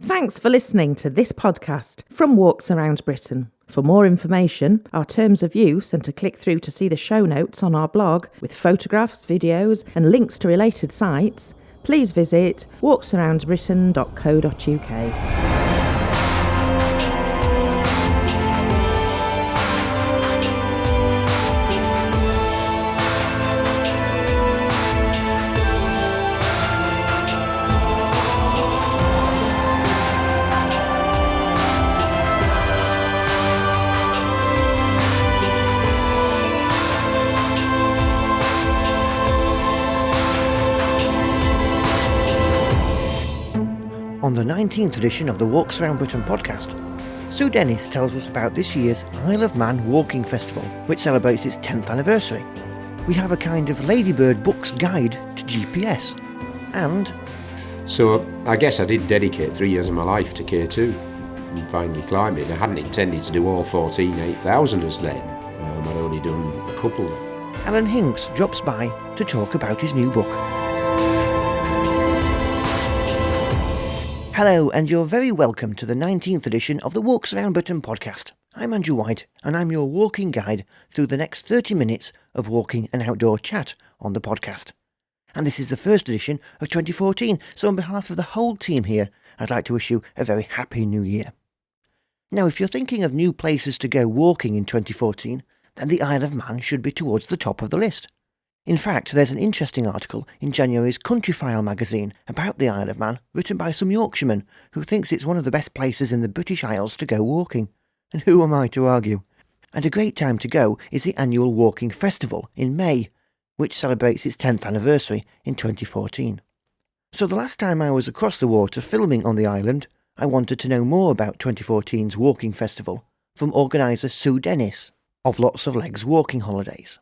Thanks for listening to this podcast from Walks Around Britain. For more information, our terms of use, and to click through to see the show notes on our blog with photographs, videos and links to related sites, please visit walksaroundbritain.co.uk. On the 19th edition of the Walks Around Britain podcast, Sue Dennis tells us about this year's Isle of Man Walking Festival, which celebrates its 10th anniversary. We have a kind of Ladybird Books guide to GPS. And... So I guess I did dedicate 3 years of my life to K2 and finally climbing. I hadn't intended to do all 14 8,000ers then. I'd only done a couple. Alan Hinkes drops by to talk about his new book. Hello, and you're very welcome to the 19th edition of the Walks Around Britain podcast. I'm Andrew White, and I'm your walking guide through the next 30 minutes of walking and outdoor chat on the podcast. And this is the first edition of 2014, so on behalf of the whole team here, I'd like to wish you a very happy new year. Now, if you're thinking of new places to go walking in 2014, then the Isle of Man should be towards the top of the list. In fact, there's an interesting article in January's Countryfile magazine about the Isle of Man, written by some Yorkshireman who thinks it's one of the best places in the British Isles to go walking. And who am I to argue? And a great time to go is the annual Walking Festival in May, which celebrates its 10th anniversary in 2014. So the last time I was across the water filming on the island, I wanted to know more about 2014's Walking Festival from organiser Sue Dennis of Lots of Legs Walking Holidays.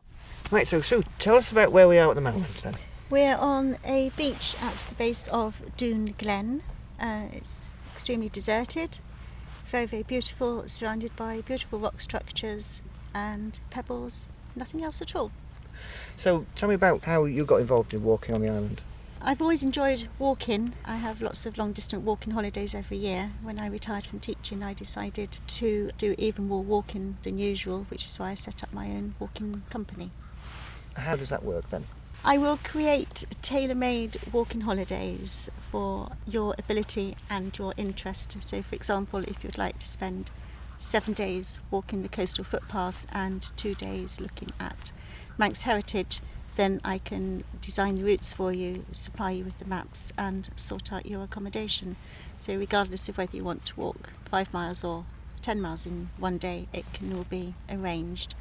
Right, so Sue, tell us about where we are at the moment then. We're on a beach at the base of Doon Glen. It's extremely deserted, very, very beautiful, surrounded by beautiful rock structures and pebbles, nothing else at all. So tell me about how you got involved in walking on the island. I've always enjoyed walking. I have lots of long distance walking holidays every year. When I retired from teaching, I decided to do even more walking than usual, which is why I set up my own walking company. How does that work then? I will create tailor-made walking holidays for your ability and your interest. So for example, if you'd like to spend 7 days walking the coastal footpath and 2 days looking at Manx heritage, then I can design the routes for you, supply you with the maps and sort out your accommodation. So regardless of whether you want to walk 5 miles or 10 miles in one day, it can all be arranged.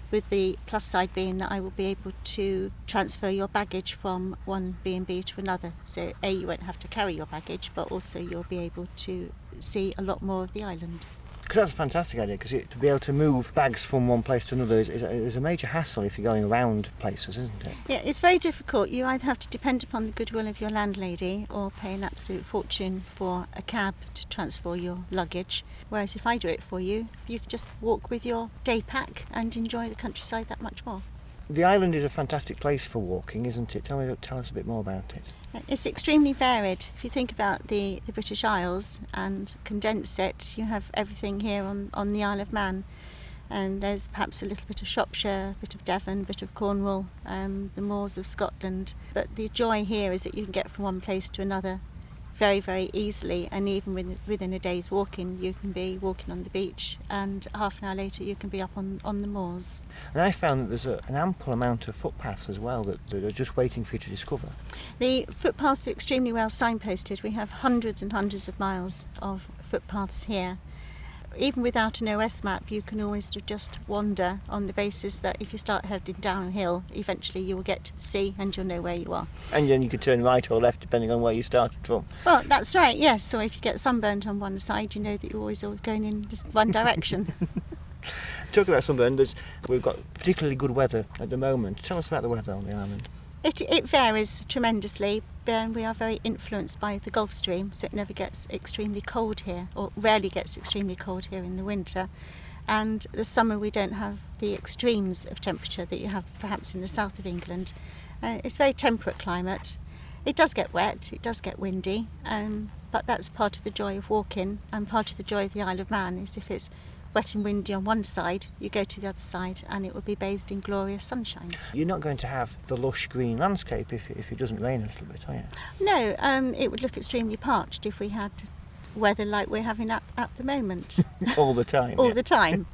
With the plus side being that I will be able to transfer your baggage from one B&B to another. So A, you won't have to carry your baggage, but also you'll be able to see a lot more of the island. Because that's a fantastic idea, because to be able to move bags from one place to another is a major hassle if you're going around places, isn't it? Yeah, it's very difficult. You either have to depend upon the goodwill of your landlady or pay an absolute fortune for a cab to transfer your luggage. Whereas if I do it for you, you can just walk with your day pack and enjoy the countryside that much more. The island is a fantastic place for walking, isn't it? Tell us a bit more about it. It's extremely varied. If you think about the British Isles and condense it, you have everything here on the Isle of Man. And there's perhaps a little bit of Shropshire, a bit of Devon, a bit of Cornwall, the moors of Scotland. But the joy here is that you can get from one place to another very, very easily, and even within a day's walking, you can be walking on the beach, and half an hour later you can be up on the moors. And I found that there's an ample amount of footpaths as well that are just waiting for you to discover. The footpaths are extremely well signposted. We have hundreds and hundreds of miles of footpaths here. Even without an OS map, you can always just wander on the basis that if you start heading downhill, eventually you will get to the sea and you'll know where you are. And then you can turn right or left depending on where you started from. Well, that's right, yes. So if you get sunburnt on one side, you know that you're always going in just one direction. Talking about sunburn, we've got particularly good weather at the moment. Tell us about the weather on the island. It varies tremendously. We are very influenced by the Gulf Stream, so it never gets extremely cold here, or rarely gets extremely cold here in the winter. And the summer we don't have the extremes of temperature that you have perhaps in the south of England. It's a very temperate climate. It does get wet, it does get windy, but that's part of the joy of walking, and part of the joy of the Isle of Man is if it's wet and windy on one side, you go to the other side and it will be bathed in glorious sunshine. You're not going to have the lush green landscape if it doesn't rain a little bit, are you? No, it would look extremely parched if we had weather like we're having at the moment. All the time. All yeah. the time.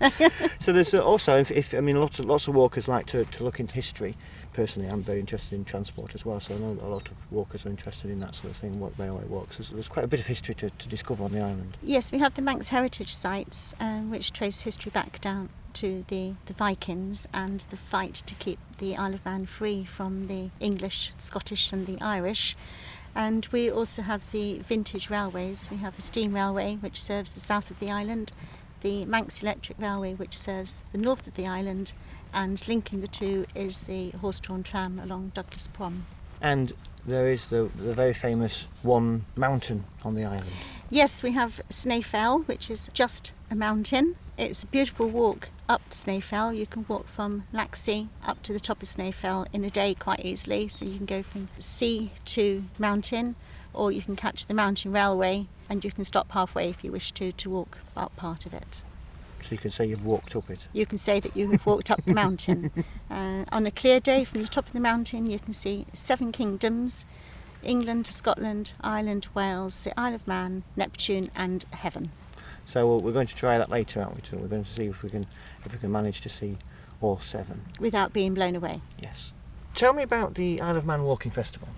So there's also, if I mean, lots of walkers like to look into history. Personally, I'm very interested in transport as well, so I know a lot of walkers are interested in that sort of thing, what railway walks. There's quite a bit of history to discover on the island. Yes, we have the Manx heritage sites, which trace history back down to the Vikings and the fight to keep the Isle of Man free from the English, Scottish and the Irish. And we also have the vintage railways. We have a steam railway which serves the south of the island, the Manx Electric Railway which serves the north of the island, and linking the two is the horse-drawn tram along Douglas Prom. And there is the very famous one mountain on the island. Yes, we have Snaefell, which is just a mountain. It's a beautiful walk up Snaefell. You can walk from Laxey up to the top of Snaefell in a day quite easily. So you can go from sea to mountain, or you can catch the mountain railway and you can stop halfway if you wish to walk up part of it. So you can say you've walked up it. You can say that you have walked up the mountain. On a clear day from the top of the mountain you can see 7 kingdoms: England, Scotland, Ireland, Wales, the Isle of Man, Neptune and Heaven. So we're going to try that later, aren't we? Too? We're going to see if we can manage to see all 7. Without being blown away. Yes. Tell me about the Isle of Man Walking Festival.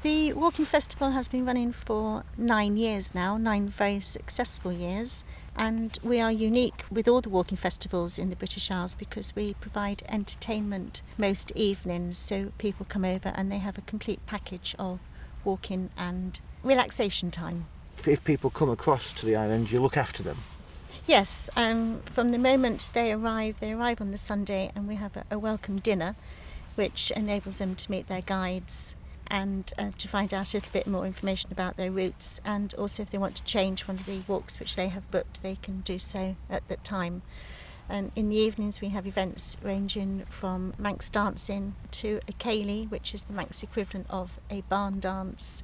The Walking Festival has been running for 9 years now, 9 very successful years, and we are unique with all the walking festivals in the British Isles because we provide entertainment most evenings, so people come over and they have a complete package of walking and relaxation time. If people come across to the island, you look after them? Yes, from the moment they arrive on the Sunday and we have a welcome dinner which enables them to meet their guides and to find out a little bit more information about their routes, and also if they want to change one of the walks which they have booked they can do so at that time. And in the evenings we have events ranging from Manx dancing to a ceilidh, which is the Manx equivalent of a barn dance.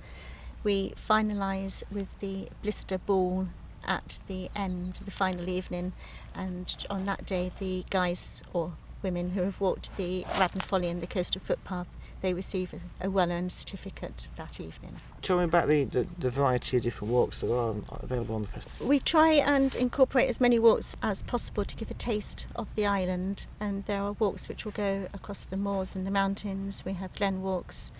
We finalise with the blister ball at the end, the final evening, and on that day the guys or women who have walked the Radnor Folly and the coastal footpath, they receive a well-earned certificate that evening. Tell me about the variety of different walks that are available on the festival. We try and incorporate as many walks as possible to give a taste of the island, and there are walks which will go across the moors and the mountains. We have glen walks,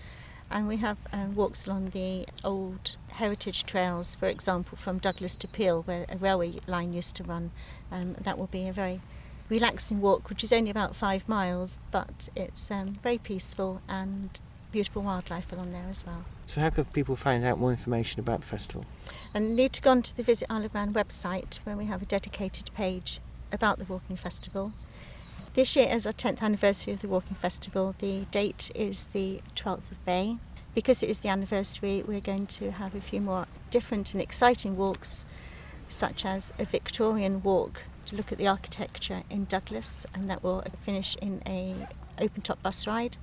and we have walks along the old heritage trails, for example from Douglas to Peel where a railway line used to run. That will be a very relaxing walk which is only about 5 miles, but it's very peaceful and beautiful wildlife along there as well. So how can people find out more information about the festival? And need to go on to the Visit Isle of Man website where we have a dedicated page about the Walking Festival. This year is our 10th anniversary of the Walking Festival. The date is the 12th of May. Because it is the anniversary, we're going to have a few more different and exciting walks, such as a Victorian walk to look at the architecture in Douglas, and that will finish in a open-top bus ride,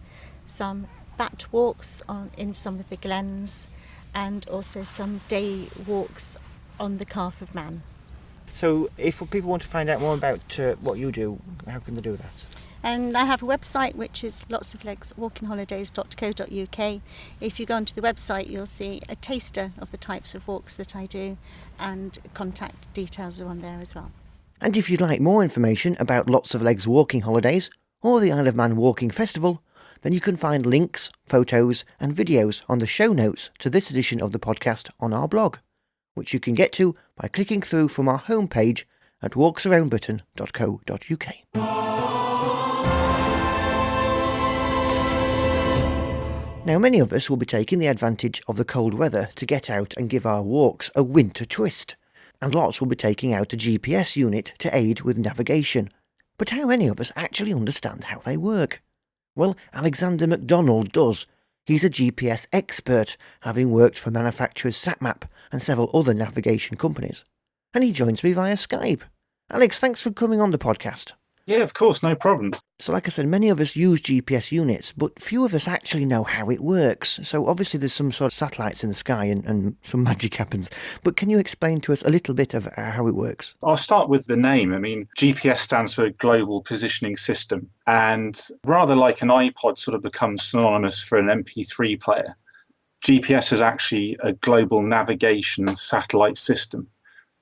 some bat walks in some of the glens, and also some day walks on the Calf of Man. So if people want to find out more about what you do, how can they do that? And I have a website which is lotsoflegswalkingholidays.co.uk. If you go onto the website you'll see a taster of the types of walks that I do, and contact details are on there as well. And if you'd like more information about Lots of Legs Walking Holidays or the Isle of Man Walking Festival, then you can find links, photos and videos on the show notes to this edition of the podcast on our blog, which you can get to by clicking through from our homepage at walksaroundbritain.co.uk. Now, many of us will be taking the advantage of the cold weather to get out and give our walks a winter twist, and lots will be taking out a GPS unit to aid with navigation. But how many of us actually understand how they work? Well, Alexander MacDonald does. He's a GPS expert, having worked for manufacturers SatMap and several other navigation companies. And he joins me via Skype. Alex, thanks for coming on the podcast. Yeah, of course, no problem. So like I said, many of us use GPS units, but few of us actually know how it works. So obviously there's some sort of satellites in the sky and some magic happens. But can you explain to us a little bit of how it works? I'll start with the name. I mean, GPS stands for Global Positioning System. And rather like an iPod sort of becomes synonymous for an MP3 player, GPS is actually a global navigation satellite system.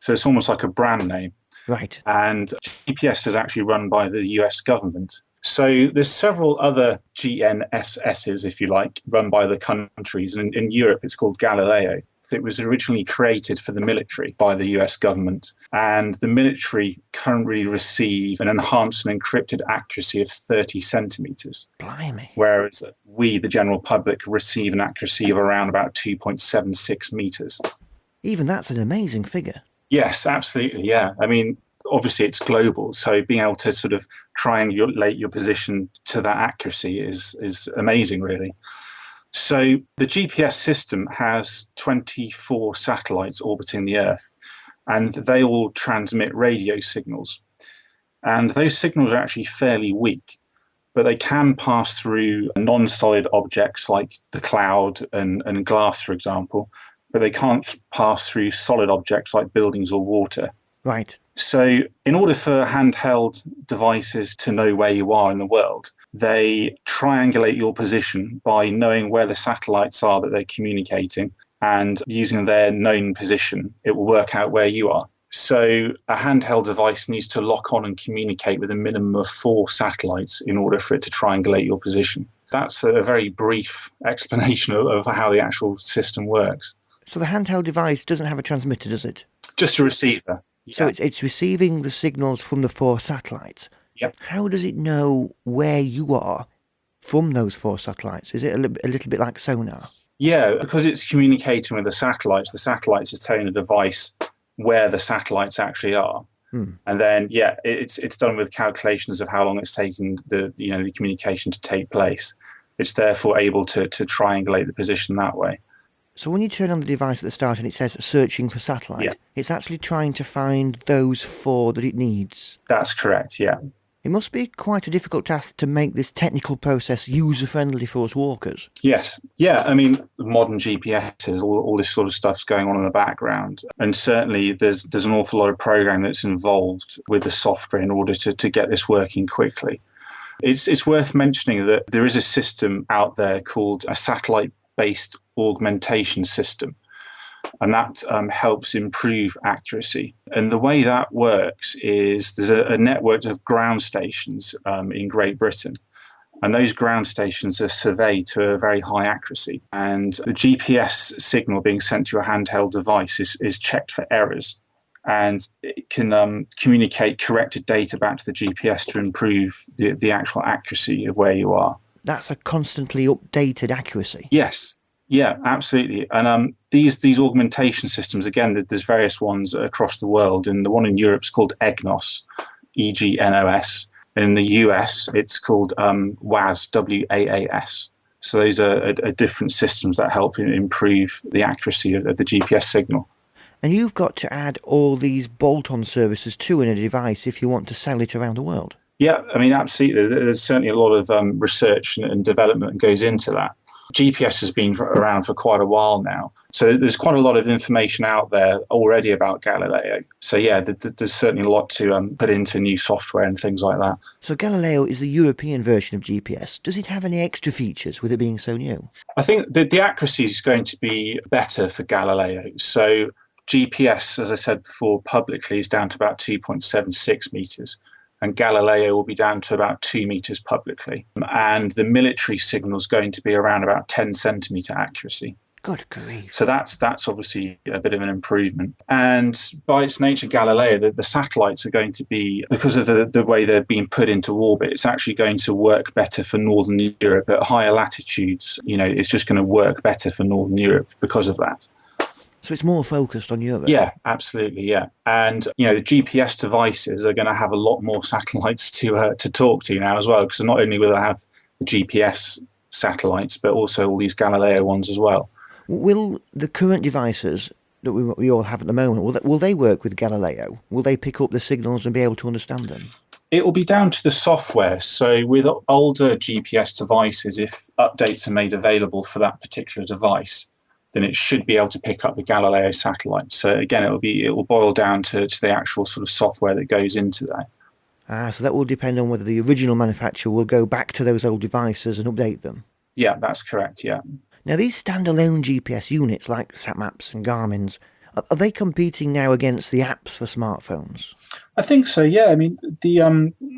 So it's almost like a brand name. Right. And GPS is actually run by the US government. So there's several other GNSSs, if you like, run by the countries. And in Europe, it's called Galileo. It was originally created for the military by the US government. And the military currently receive an enhanced and encrypted accuracy of 30 centimeters. Blimey. Whereas we, the general public, receive an accuracy of around about 2.76 meters. Even that's an amazing figure. Yes, absolutely. Yeah. I mean, obviously it's global. So being able to sort of triangulate your position to that accuracy is amazing, really. So the GPS system has 24 satellites orbiting the Earth, and they all transmit radio signals. And those signals are actually fairly weak, but they can pass through non-solid objects like the cloud and glass, for example, but they can't pass through solid objects like buildings or water. Right. So in order for handheld devices to know where you are in the world, they triangulate your position by knowing where the satellites are that they're communicating, and using their known position, it will work out where you are. So a handheld device needs to lock on and communicate with a minimum of 4 satellites in order for it to triangulate your position. That's a very brief explanation of how the actual system works. So the handheld device doesn't have a transmitter, does it? Just a receiver. Yeah. So it's receiving the signals from the 4 satellites. Yep. How does it know where you are from those 4 satellites? Is it a little bit like sonar? Yeah, because it's communicating with the satellites are telling the device where the satellites actually are. And then, it's done with calculations of how long it's taken the communication to take place. It's therefore able to triangulate the position that way. So when you turn on the device at the start and it says searching for satellite, it's actually trying to find those 4 that it needs. That's correct, yeah. It must be quite a difficult task to make this technical process user-friendly for us walkers. Yes. Yeah, I mean, modern GPSs, all this sort of stuff's going on in the background. And certainly there's an awful lot of programming that's involved with the software in order to get this working quickly. It's worth mentioning that there is a system out there called a satellite-based augmentation system, and that helps improve accuracy. And the way that works is there's a network of ground stations in Great Britain, and those ground stations are surveyed to a very high accuracy, and the GPS signal being sent to your handheld device is checked for errors, and it can communicate corrected data back to the GPS to improve the actual accuracy of where you are. That's a constantly updated accuracy. Yes. Yeah, absolutely. And these augmentation systems, again, there's various ones across the world, and the one in Europe is called EGNOS, EGNOS. And in the US, it's called WAAS, WAAS. So those are different systems that help improve the accuracy of the GPS signal. And you've got to add all these bolt-on services to in a device if you want to sell it around the world. Yeah, I mean, absolutely. There's certainly a lot of research and development that goes into that. GPS has been around for quite a while now. So there's quite a lot of information out there already about Galileo. So yeah, there's certainly a lot to put into new software and things like that. So Galileo is the European version of GPS. Does it have any extra features with it being so new? I think the accuracy is going to be better for Galileo. So GPS, as I said before, publicly is down to about 2.76 meters. And Galileo will be down to about 2 meters publicly. And the military signal is going to be around about 10 centimeter accuracy. Good grief. So that's obviously a bit of an improvement. And by its nature, Galileo, the satellites are going to be, because of the way they're being put into orbit, it's actually going to work better for Northern Europe. At higher latitudes, it's just going to work better for Northern Europe because of that. So it's more focused on Europe? Yeah, absolutely, yeah. And, the GPS devices are going to have a lot more satellites to talk to now as well, because not only will they have the GPS satellites, but also all these Galileo ones as well. Will the current devices that we all have at the moment, will they work with Galileo? Will they pick up the signals and be able to understand them? It will be down to the software. So with older GPS devices, if updates are made available for that particular device, then it should be able to pick up the Galileo satellite. So again, it will boil down to the actual sort of software that goes into that. So that will depend on whether the original manufacturer will go back to those old devices and update them. Yeah, that's correct, yeah. Now, these standalone GPS units like SatMaps and Garmin's, are they competing now against the apps for smartphones? I think so, yeah. I mean, the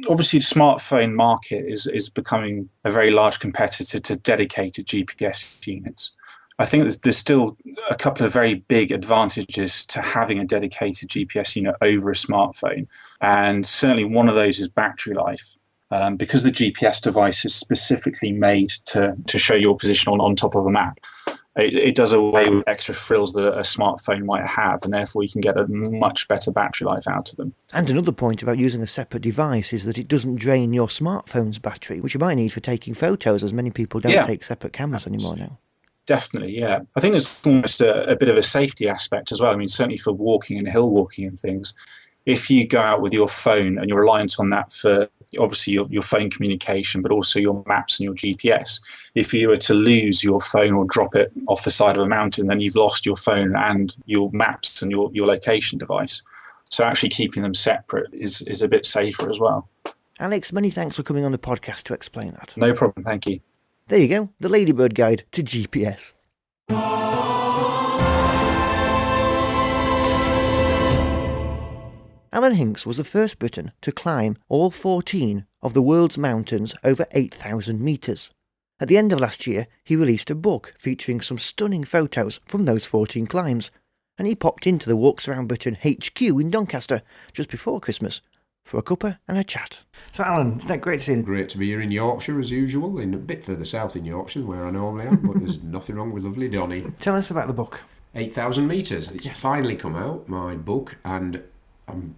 obviously the smartphone market is becoming a very large competitor to dedicated GPS units. I think there's still a couple of very big advantages to having a dedicated GPS unit over a smartphone. And certainly one of those is battery life. Because the GPS device is specifically made to show your position on top of a map, it does away with extra frills that a smartphone might have, and therefore you can get a much better battery life out of them. And another point about using a separate device is that it doesn't drain your smartphone's battery, which you might need for taking photos, as many people don't take separate cameras anymore now. Definitely, yeah. I think there's almost a bit of a safety aspect as well. I mean, certainly for walking and hill walking and things, if you go out with your phone and you're reliant on that for obviously your phone communication, but also your maps and your GPS, if you were to lose your phone or drop it off the side of a mountain, then you've lost your phone and your maps and your location device. So actually keeping them separate is a bit safer as well. Alex, many thanks for coming on the podcast to explain that. No problem, thank you. There you go, the Ladybird Guide to GPS. Alan Hinkes was the first Briton to climb all 14 of the world's mountains over 8,000 metres. At the end of last year, he released a book featuring some stunning photos from those 14 climbs, and he popped into the Walks Around Britain HQ in Doncaster just before Christmas for a cuppa and a chat. So Alan, isn't that great to see you? Great to be here in Yorkshire as usual, in a bit further south in Yorkshire than where I normally am, but there's nothing wrong with lovely Donny. Tell us about the book. 8,000 metres. It's finally come out, my book, and I'm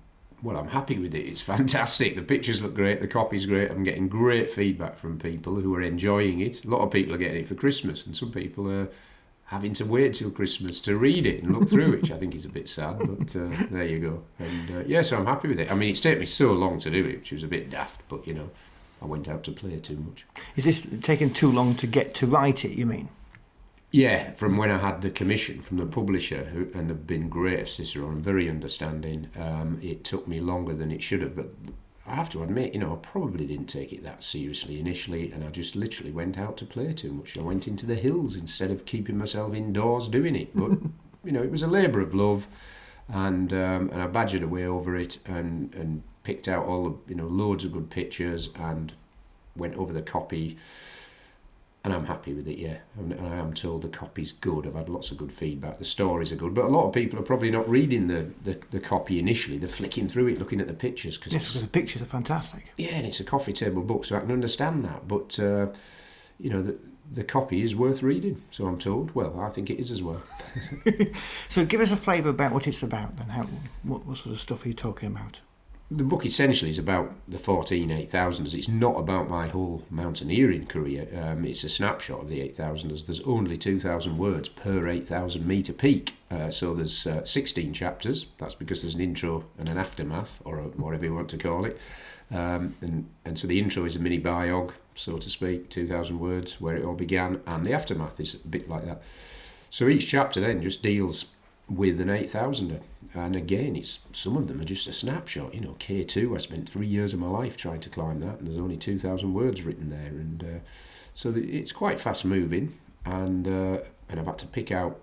happy with it. It's fantastic. The pictures look great, the copy's great. I'm getting great feedback from people who are enjoying it. A lot of people are getting it for Christmas, and some people are having to wait till Christmas to read it and look through it, which I think is a bit sad, but there you go. And so I'm happy with it. I mean, it's taken me so long to do it, which was a bit daft, but I went out to play too much. Is this taking too long to get to write it, you mean? Yeah, from when I had the commission from the publisher, and they've been great at Cicero and very understanding, it took me longer than it should have, but I have to admit, I probably didn't take it that seriously initially, and I just literally went out to play too much. I went into the hills instead of keeping myself indoors doing it, but it was a labour of love, and I badgered away over it and picked out all the loads of good pictures and went over the copy. And I'm happy with it, yeah. And I am told the copy's good. I've had lots of good feedback. The stories are good. But a lot of people are probably not reading the copy initially. They're flicking through it, looking at the pictures. Because the pictures are fantastic. Yeah, and it's a coffee table book, so I can understand that. But, the copy is worth reading, so I'm told. Well, I think it is as well. So give us a flavour about what it's about and what sort of stuff are you talking about? The book essentially is about the 8,000s. It's not about my whole mountaineering career. It's a snapshot of the 8,000s. There's only 2,000 words per 8,000 metre peak. So there's 16 chapters. That's because there's an intro and an aftermath, or whatever you want to call it. And so the intro is a mini biog, so to speak, 2,000 words, where it all began, and the aftermath is a bit like that. So each chapter then just deals with an 8,000er. And again, some of them are just a snapshot. K2, I spent 3 years of my life trying to climb that, and there's only 2,000 words written there. And so it's quite fast moving, and I've had to pick out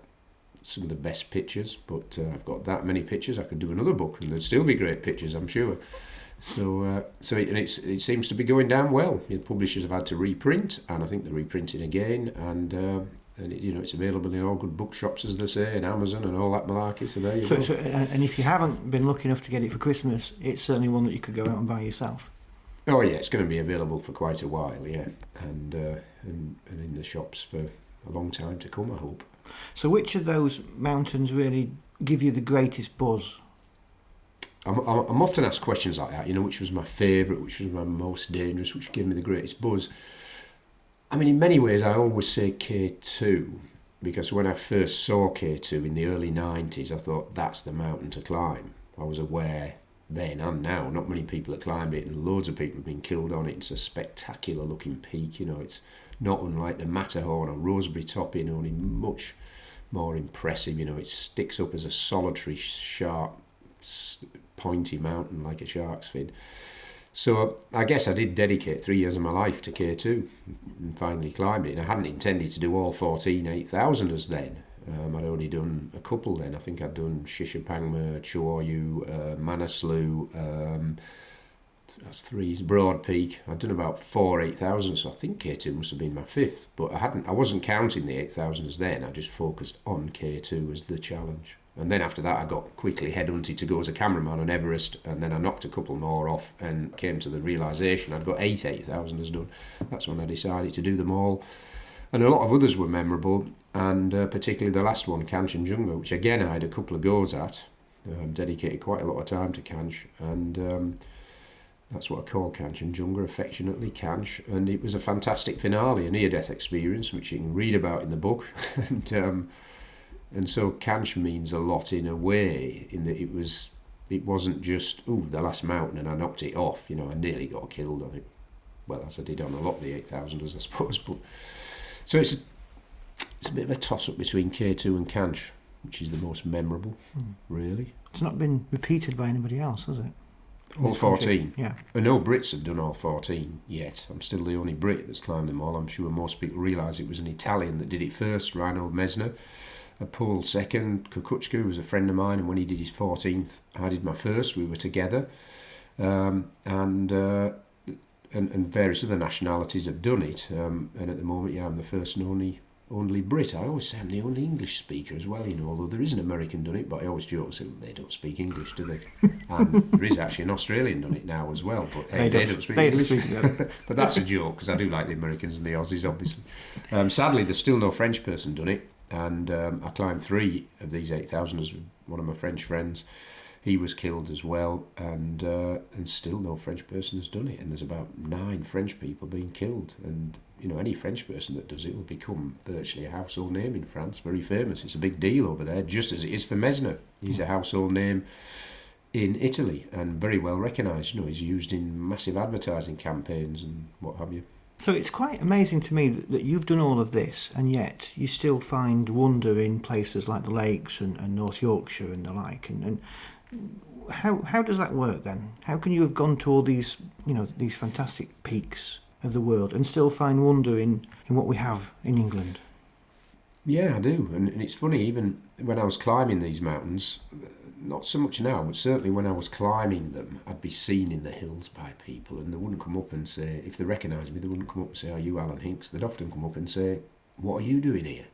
some of the best pictures, but I've got that many pictures. I could do another book, and there'd still be great pictures, I'm sure. So it seems to be going down well. The publishers have had to reprint, and I think they're reprinting again, and it's available in all good bookshops, as they say, and Amazon and all that malarkey. So there you go. So, and if you haven't been lucky enough to get it for Christmas, it's certainly one that you could go out and buy yourself. Oh yeah, it's going to be available for quite a while, yeah, and in the shops for a long time to come, I hope. So, which of those mountains really give you the greatest buzz? I'm often asked questions like that. Which was my favourite, which was my most dangerous, which gave me the greatest buzz. I mean, in many ways, I always say K2, because when I first saw K2 in the early 90s, I thought, that's the mountain to climb. I was aware then and now. Not many people have climbed it, and loads of people have been killed on it. It's a spectacular looking peak, you know. It's not unlike the Matterhorn or Rosebery Top Inn, only much more impressive. You know, it sticks up as a solitary, sharp, pointy mountain like a shark's fin. So I guess I did dedicate 3 years of my life to K2 and finally climbed it. And I hadn't intended to do all 14 8,000ers then. I'd only done a couple then. I think I'd done Shishapangma, Chooryu, Manaslu, that's 3, Broad Peak. I'd done about 4 8,000, so I think K2 must have been my 5th. But I wasn't counting the 8,000ers then. I just focused on K2 as the challenge. And then after that, I got quickly headhunted to go as a cameraman on Everest, and then I knocked a couple more off and came to the realisation I'd got 8 8,000ers done. That's when I decided to do them all. And a lot of others were memorable, and particularly the last one, Kanchenjunga, which again I had a couple of goes at. Dedicated quite a lot of time to Kanch, and that's what I call Kanchenjunga, affectionately Kanch. And it was a fantastic finale, a near-death experience, which you can read about in the book. And so Kanch means a lot in a way, in that it wasn't just, the last mountain and I knocked it off. You know, I nearly got killed on it. Well, as I did on a lot of the 8,000ers, I suppose. But so it's a bit of a toss-up between K2 and Kanch, which is the most memorable, really. It's not been repeated by anybody else, has it? All 14? Yeah. And no Brits have done all 14 yet. I'm still the only Brit that's climbed them all. I'm sure most people realise it was an Italian that did it first, Reinhold Messner. A Pole second, Kukuchka was a friend of mine, and when he did his 14th, I did my first. We were together, and various other nationalities have done it. And at the moment, I'm the first and only Brit. I always say I'm the only English speaker as well. You know, although there is an American done it, but I always joke and say they don't speak English, do they? And there is actually an Australian done it now as well, but hey, they don't speak English. But that's a joke because I do like the Americans and the Aussies, obviously. Sadly, there's still no French person done it. And I climbed 3 of these 8,000ers with one of my French friends. He was killed as well, and still no French person has done it. And there's about 9 French people being killed. And you know, any French person that does it will become virtually a household name in France, very famous. It's a big deal over there, just as it is for Messner. He's a household name in Italy and very well recognised. You know, he's used in massive advertising campaigns and what have you. So it's quite amazing to me that you've done all of this, and yet you still find wonder in places like the Lakes and North Yorkshire and the like. And how does that work then? How can you have gone to all these, these fantastic peaks of the world and still find wonder in what we have in England? Yeah, I do. And it's funny, even when I was climbing these mountains, not so much now, but certainly when I was climbing them, I'd be seen in the hills by people, and they wouldn't come up and say, if they recognised me, they wouldn't come up and say, "Are you Alan Hinkes?" They'd often come up and say, "What are you doing here?"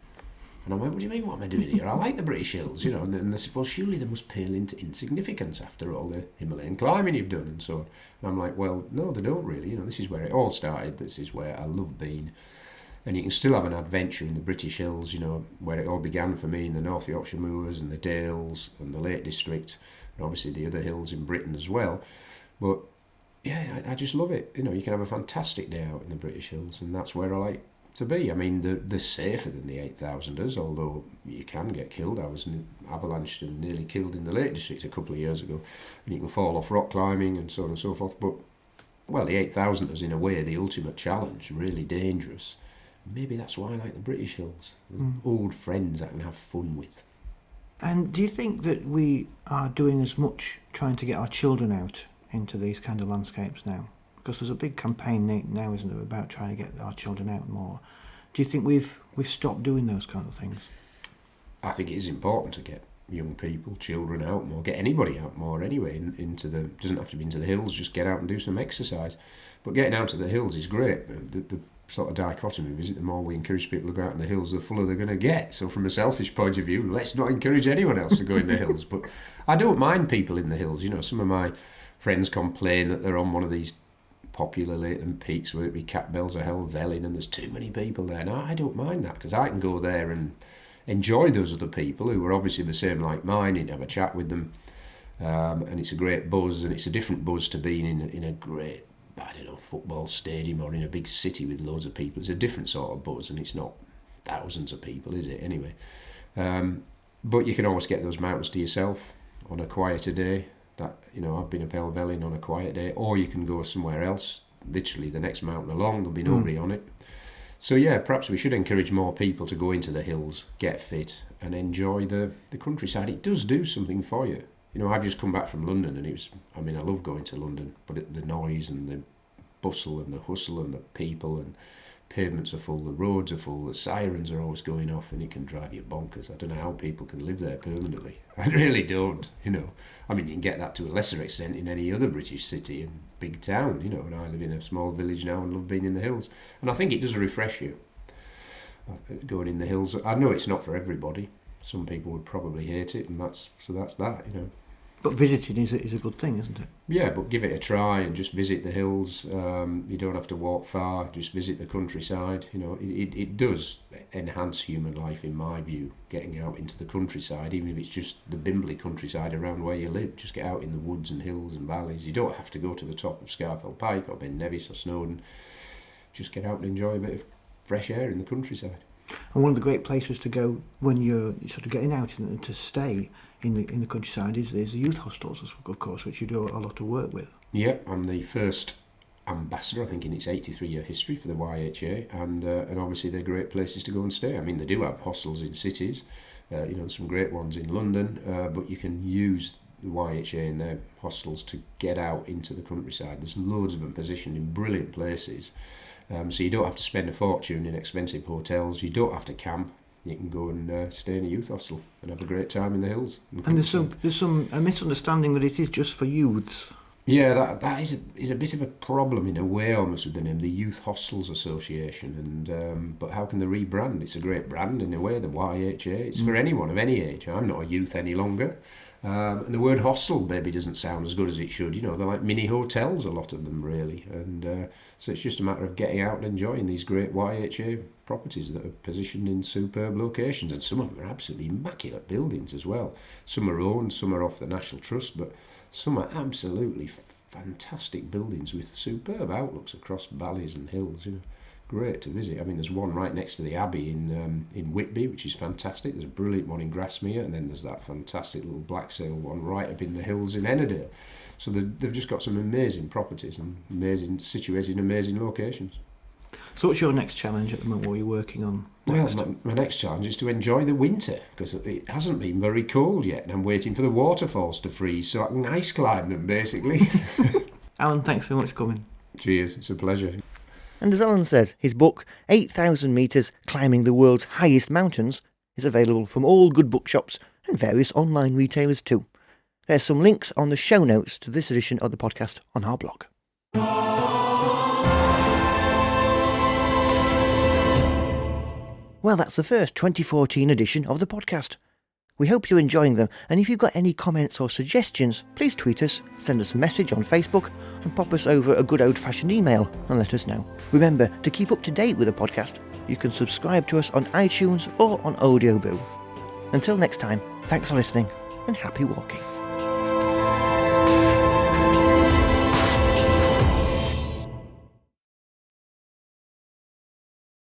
And I went, "What do you mean, what am I doing here? I like the British hills," you know. And they said, "Well, surely they must pale into insignificance after all the Himalayan climbing you've done," and so on. And I'm like, well, no, they don't really. You know, this is where it all started. This is where I love being. And you can still have an adventure in the British Hills, you know, where it all began for me in the North Yorkshire Moors and the Dales and the Lake District, and obviously the other hills in Britain as well. But yeah, I just love it. You know, you can have a fantastic day out in the British Hills, and that's where I like to be. I mean, they're safer than the 8,000ers, although you can get killed. I was avalanched and nearly killed in the Lake District a couple of years ago, and you can fall off rock climbing and so on and so forth. But, well, the 8,000ers, in a way, the ultimate challenge, really dangerous. Maybe that's why I like the British Hills. Old friends I can have fun with. And do you think that we are doing as much trying to get our children out into these kind of landscapes now? Because there's a big campaign now, isn't there, about trying to get our children out more. Do you think we've stopped doing those kind of things? I think it is important to get young people, children out more, get anybody out more anyway, doesn't have to be into the hills, just get out and do some exercise. But getting out to the hills is great. The sort of dichotomy is, the more we encourage people to go out in the hills, the fuller they're going to get. So from a selfish point of view, let's not encourage anyone else to go in the hills. But I don't mind people in the hills. You know, some of my friends complain that they're on one of these popular Leighton peaks, whether it be Catbells or Helvellyn, and there's too many people there. Now, I don't mind that, because I can go there and enjoy those other people who are obviously the same like mine, and have a chat with them. And it's a great buzz, and it's a different buzz to being in a great, I don't know, football stadium or in a big city with loads of people. It's a different sort of buzz, and it's not thousands of people, is it, anyway? But you can always get those mountains to yourself on a quieter day, That, I've been up Helvellyn on a quiet day, or you can go somewhere else, literally the next mountain along, there'll be nobody on it. So yeah, perhaps we should encourage more people to go into the hills, get fit, and enjoy the countryside. It does do something for you. I've just come back from London, and I love going to London, but the noise and the bustle and the hustle and the people, and pavements are full, the roads are full, the sirens are always going off, and it can drive you bonkers. I don't know how people can live there permanently. I really don't, You can get that to a lesser extent in any other British city and big town, and I live in a small village now and love being in the hills. And I think it does refresh you, going in the hills. I know it's not for everybody. Some people would probably hate it, and that's that. But visiting is a good thing, isn't it? Yeah, but give it a try and just visit the hills. You don't have to walk far, just visit the countryside. It does enhance human life, in my view, getting out into the countryside, even if it's just the Bimbley countryside around where you live. Just get out in the woods and hills and valleys. You don't have to go to the top of Scarfell Pike or Ben Nevis or Snowdon. Just get out and enjoy a bit of fresh air in the countryside. And one of the great places to go when you're sort of getting out and to stay in the countryside is the youth hostels, of course, which you do a lot of work with. Yeah, I'm the first ambassador, I think, in its 83-year history for the YHA, and obviously they're great places to go and stay. They do have hostels in cities, there's some great ones in London, but you can use the YHA in their hostels to get out into the countryside. There's loads of them positioned in brilliant places, so you don't have to spend a fortune in expensive hotels, you don't have to camp. You can go and stay in a youth hostel and have a great time in the hills. And there's a misunderstanding that it is just for youths. Yeah, that is a bit of a problem in a way, almost, with the name, the Youth Hostels Association. And but how can they rebrand? It's a great brand in a way, the YHA. It's for anyone of any age. I'm not a youth any longer. And the word hostel maybe doesn't sound as good as it should. They're like mini hotels, a lot of them, really. And so it's just a matter of getting out and enjoying these great YHA properties that are positioned in superb locations. And some of them are absolutely immaculate buildings as well. Some are owned, some are off the National Trust, but some are absolutely fantastic buildings with superb outlooks across valleys and hills. Great to visit. There's one right next to the Abbey in Whitby, which is fantastic. There's a brilliant one in Grasmere, and then there's that fantastic little Blacksail one right up in the hills in Ennerdale. So they've just got some amazing properties and situated in amazing locations. So what's your next challenge at the moment? What are you working on next? Well, my next challenge is to enjoy the winter, because it hasn't been very cold yet, and I'm waiting for the waterfalls to freeze so I can ice climb them, basically. Alan, thanks so much for coming. Cheers, it's a pleasure. And as Alan says, his book, 8,000 Metres Climbing the World's Highest Mountains, is available from all good bookshops and various online retailers too. There's some links on the show notes to this edition of the podcast on our blog. Well, that's the first 2014 edition of the podcast. We hope you're enjoying them, and if you've got any comments or suggestions, please tweet us, send us a message on Facebook, and pop us over a good old-fashioned email and let us know. Remember, to keep up to date with the podcast, you can subscribe to us on iTunes or on Audioboo. Until next time, thanks for listening, and happy walking.